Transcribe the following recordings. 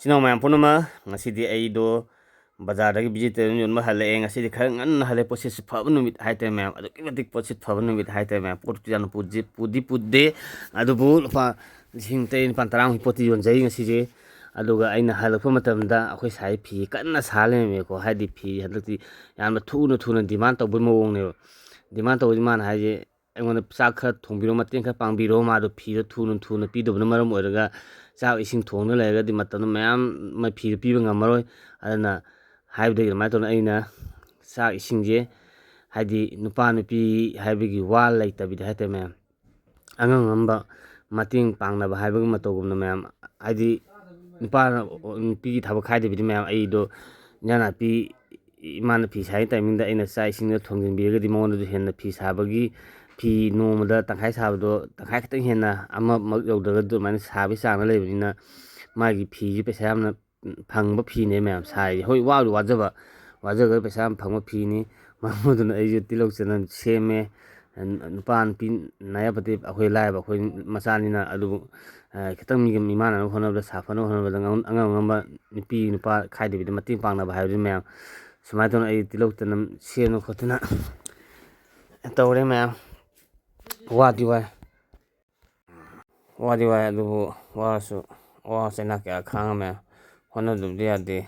ꯁꯤꯅ ꯃꯌꯥꯝ ꯄꯨꯝꯅꯃꯛ ꯉꯁꯤꯗꯤ ꯑꯩꯗꯣ ꯕꯖꯥꯔꯗꯒꯤ ꯚꯤꯖꯤꯇꯦꯕꯜ ꯌꯣꯟꯕ ꯍꯜꯂꯛꯑꯦ ꯉꯁꯤꯗꯤ ꯈꯔ ꯉꯟꯅ ꯍꯜꯂꯛꯑꯦ ꯄꯣꯠꯁꯤꯠꯁꯨ ꯐꯕ ꯅꯨꯃꯤꯠ ꯍꯥꯏꯇꯥꯔꯦ ꯃꯌꯥꯝ ꯑꯗꯨꯛꯀꯤ ꯃꯇꯤꯛ ꯄꯣꯠꯁꯤꯠ ꯐꯕ ꯅꯨꯃꯤꯠ ꯍꯥꯏꯇꯥꯔꯦ ꯃꯌꯥꯝ ꯄꯣꯠꯇꯤ ꯌꯥꯝꯅ ꯄꯨꯗꯦ ꯑꯗꯨꯕꯨ ꯂꯨꯄꯥ 9,900 ꯄꯣꯠꯇꯤ ꯌꯣꯟꯖꯩ ꯉꯁꯤꯁꯦ ꯑꯗꯨꯒ ꯑꯩꯅ ꯍꯜꯂꯛꯄ ꯃꯇꯝꯗ ꯑꯩꯈꯣꯏ ꯁꯥꯏ ꯐꯤ ꯀꯟꯅ ꯁꯥ ꯂꯩꯔꯝꯃꯦꯀꯣ ꯍꯥꯏꯗꯤ ꯐꯤ ꯍꯟꯗꯛꯇꯤ ꯌꯥꯝꯅ ꯊꯨꯅ ꯗꯤꯃꯥꯟ ꯇꯧꯕꯩ ꯃꯑꯣꯡꯅꯦꯕ ꯗꯤꯃꯥꯟ ꯇꯧꯕꯁꯤ ꯃꯥꯅ ꯍꯥꯏꯁꯦ ꯑꯩꯉꯣꯟꯗ ꯆꯥꯛ ꯈꯔ ꯊꯣꯡꯕꯤꯔꯣ ꯃꯇꯦꯡ ꯈꯔ ꯄꯥꯡꯕꯤꯔꯣ ꯃꯥꯗꯣ ꯐꯤꯗꯣ ꯊꯨꯅ ꯄꯤꯗꯕꯅ ꯃꯔꯝ ꯑꯣꯏꯔꯒ ꯆꯥꯛ ꯏꯁꯤꯡ ꯊꯣꯡꯅ ꯂꯩꯔꯒꯗꯤ ꯃꯇꯝꯗꯣ ꯃꯌꯥꯝ ꯐꯤꯗꯣ ꯄꯤꯕ ꯉꯝꯃꯔꯣꯏ ꯑꯗꯨꯅ ꯍꯥꯏꯕꯗꯒꯤ ꯑꯗꯨꯃꯥꯏꯅ ꯇꯧꯅ ꯑꯩꯅ ꯆꯥꯛ ꯏꯁꯤꯡꯁꯦ ꯍꯥꯏꯗꯤ ꯅꯨꯄꯥ ꯅꯨꯄꯤ ꯍꯥꯏꯕꯒꯤ ꯋꯥ ꯂꯩꯇꯕꯤꯗ ꯍꯥꯏꯇꯥꯔꯦ ꯃꯌꯥꯝ ꯑꯉꯝ ꯃꯇꯦꯡ ꯄꯥꯡꯅꯕ ꯍꯥꯏꯕꯒꯤ ꯃꯇꯧꯒꯨꯝꯅ ꯃꯌꯥꯝ ꯍꯥꯏꯗꯤ ꯅꯨꯄꯥꯅ ꯅꯨꯄꯤꯒꯤ ꯊꯕꯛ ꯈꯥꯏꯗꯕꯤꯗ ꯃꯌꯥꯝ ꯑꯩꯗꯣ ꯏꯟꯖꯥꯡ ꯅꯥꯄꯤ ꯏꯃꯥꯅ ꯐꯤ ꯁꯥꯔꯤ ꯇꯥꯏꯃꯤꯡꯗ ꯑꯩꯅ ꯆꯥꯛ ꯏꯁꯤꯡꯗ ꯊꯣꯡꯖꯤꯟꯕꯤꯔꯒꯗꯤ ꯃꯉꯣꯟꯗꯁꯨ ꯍꯦꯟꯅ ꯐꯤ ꯁꯥꯕꯒꯤ ꯐꯤ ꯅꯣꯡꯃꯗ ꯇꯪꯈꯥꯏ ꯁꯥꯕꯗꯣ ꯇꯪꯈꯥꯏ ꯈꯛꯇꯪ ꯍꯦꯟꯅ ꯑꯃꯃꯛ ꯌꯧꯗ꯭ꯔꯒꯁꯨ ꯑꯗꯨꯃꯥꯏꯅ ꯁꯥꯕꯒꯤ ꯆꯥꯡꯗ ꯂꯩꯕꯅꯤꯅ ꯃꯥꯒꯤ ꯐꯤꯁꯤ ꯄꯩꯁా ꯌꯥꯝꯅ ꯐꯪꯕ ꯐꯤꯅꯦ ꯃꯌꯥꯝ ꯁꯥꯔꯤ ꯍꯣꯏ ꯋꯥꯖꯔꯒ ꯄꯩꯁꯥ ꯌꯥꯝ ꯐꯪꯕ ꯐꯤꯅꯤ ꯃꯔꯝ ꯑꯗꯨꯅ ꯑꯩꯁꯨ ꯇꯤꯜꯍꯧ ꯆꯅꯝ ꯁꯦꯝꯃꯦ ꯅꯨꯄꯥ ꯅꯨꯄꯤ ꯅꯥꯌꯥꯕꯗꯤ ꯑꯩꯈꯣꯏ ꯂꯥꯏꯔꯕ ꯑꯩꯈꯣꯏ ꯃꯆꯥꯅꯤꯅ ꯑꯗꯨꯕꯨ ꯈꯤꯇꯪ ꯃꯤꯒ ꯃꯤꯃꯥꯟꯅꯅꯕ ꯍꯣꯠꯅꯕꯗ ꯁꯥꯐꯅꯕ ꯍꯣꯠꯅꯕꯗ ꯑꯉꯝꯕ ꯅꯨꯄꯤ ꯅꯨꯄꯥ ꯈꯥꯏꯗꯕꯤꯗ ꯃꯇꯦꯡ ꯄꯥꯡꯅꯕ ꯍꯥꯏꯕꯗꯨ ꯃꯌꯥꯝ ꯁꯨꯃꯥꯏꯅ ꯇꯧꯅ ꯑꯩ ꯇꯤꯜꯍꯧ ꯆꯅꯝ ꯁꯦꯝꯗꯅ ꯈꯣꯠꯇꯅ ꯇꯧꯔꯦ ꯃꯌꯥꯝ ꯋꯥꯗꯤ ꯋꯥꯏ ꯑꯗꯨꯕꯨ ꯋꯥꯔꯁꯨ ꯑꯋꯥ ꯆꯩꯅꯥ ꯀꯌꯥ ꯈꯥꯡꯉ ꯃꯌꯥꯝ ꯍꯣꯠꯅꯗꯕꯗꯤ ꯌꯥꯗꯦ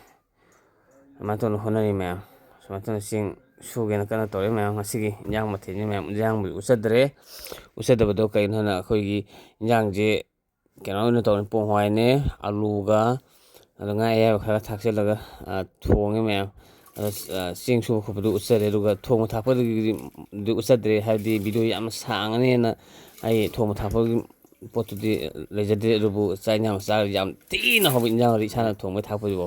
ꯑꯗꯨꯃꯥꯏꯅ ꯇꯧꯅ ꯍꯣꯠꯅꯔꯤ ꯃꯌꯥꯝ ꯁꯨꯃꯥꯏꯅ ꯇꯧꯅ ꯆꯦꯡ ꯁꯨꯒꯦꯅ ꯀꯟꯅ ꯇꯧꯔꯦ ꯃꯌꯥꯝ ꯉꯁꯤꯒꯤ ꯏꯟꯖꯥꯡ ꯃꯊꯦꯜꯁꯦ ꯃꯌꯥꯝ ꯏꯟꯖꯥꯡꯕꯨꯗꯤ ꯎꯠꯆꯗꯕꯗꯣ ꯀꯩꯅꯣ ꯍꯥꯏꯅ ꯑꯩꯈꯣꯏꯒꯤ ꯏꯟꯖꯥꯡꯁꯦ ꯀꯩꯅꯣ ꯑꯣꯏꯅ ꯇꯧꯔꯦ ꯄꯣꯡ ꯍꯋꯥꯏꯅꯦ ꯑꯂꯨꯒ ꯑꯗ ꯉꯥ ꯑꯌꯥꯏꯕ ꯈꯔ ꯊꯥꯛꯆꯤꯜꯂꯒ ꯊꯣꯡꯉꯦ ꯃꯌꯥꯝ ꯑꯗ ꯆꯦꯡ ꯁꯨꯕ ꯈꯣꯠꯄꯗꯨ ꯎꯠꯆꯔꯦ ꯑꯗꯨꯒ ꯊꯣꯡꯕ ꯊꯥꯛꯄꯗꯨꯗꯤ ꯎꯠꯆꯗ꯭ꯔꯦ ꯍꯥꯏꯕꯗꯤ ꯚꯤꯗꯤꯑꯣ ꯌꯥꯝꯅ ꯁꯥꯡꯉꯅꯤꯅ ꯑꯩ ꯊꯣꯡꯕ ꯊꯥꯛꯄꯒꯤ ꯄꯣꯠꯇꯨꯗꯤ ꯂꯩꯖꯗꯦ ꯑꯗꯨꯕꯨ ꯆꯥꯛ ꯏꯟꯖꯥꯡ ꯆꯥꯔꯒꯗꯤ ꯌꯥꯝ ꯊꯤꯅ ꯍꯥꯎꯕ ꯏꯟꯖꯥꯡ ꯑꯣꯏꯔꯗꯤ ꯏꯁꯥꯅ ꯊꯣꯡꯕꯩ ꯊꯥꯛꯄꯗꯨꯕꯣ